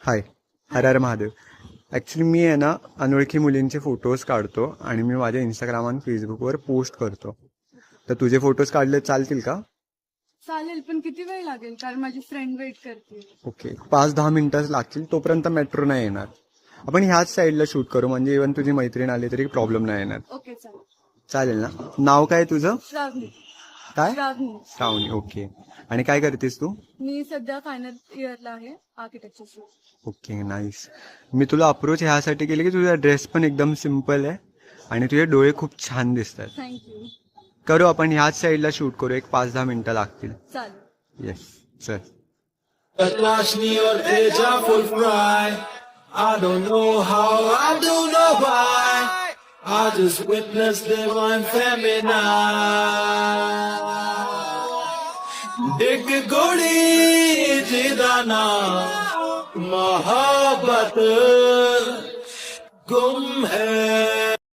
हाय, हर हर Mahadev. Actually मी आहे ना अनोळखी मुलींचे फोटोज काढतो आणि मी माझ्या इंस्टाग्राम आणि फेसबुकवर पोस्ट करतो. तर तुझे फोटोज काढले चालतील का? चालेल, पण किती वेळ लागेल? कारण माझी फ्रेंड वेट करते. ओके, 5-10 मिनिटं लागतील. तोपर्यंत मेट्रो नाही येणार. आपण ह्याच साईडला शूट करू, म्हणजे इव्हन तुझी मैत्रीण आली तरी प्रॉब्लेम नाही येणार. ओके, चालेल. चालेल ना? नाव काय तुझं? श्रावणी. काय? श्रावणी. श्रावणी. ओके. आणि काय करतेस तू? मी सध्या फायनल इयरला आहे आर्किटेक्चर. Okay, nice. मी तुला अप्रोच ह्यासाठी केली की तुझा ड्रेस पण एकदम सिम्पल आहे आणि तुझे डोळे खूप छान दिसतात. थँक्यू. करू आपण ह्याच साईडला शूट करू. एक 5-10 मिनिटं लागतील. चालेल. येस, चल. Lashni or Teja full fry. I don't know how, I don't know why. I just witnessed divine feminine. Dig godi jidana mohabbat gum hai.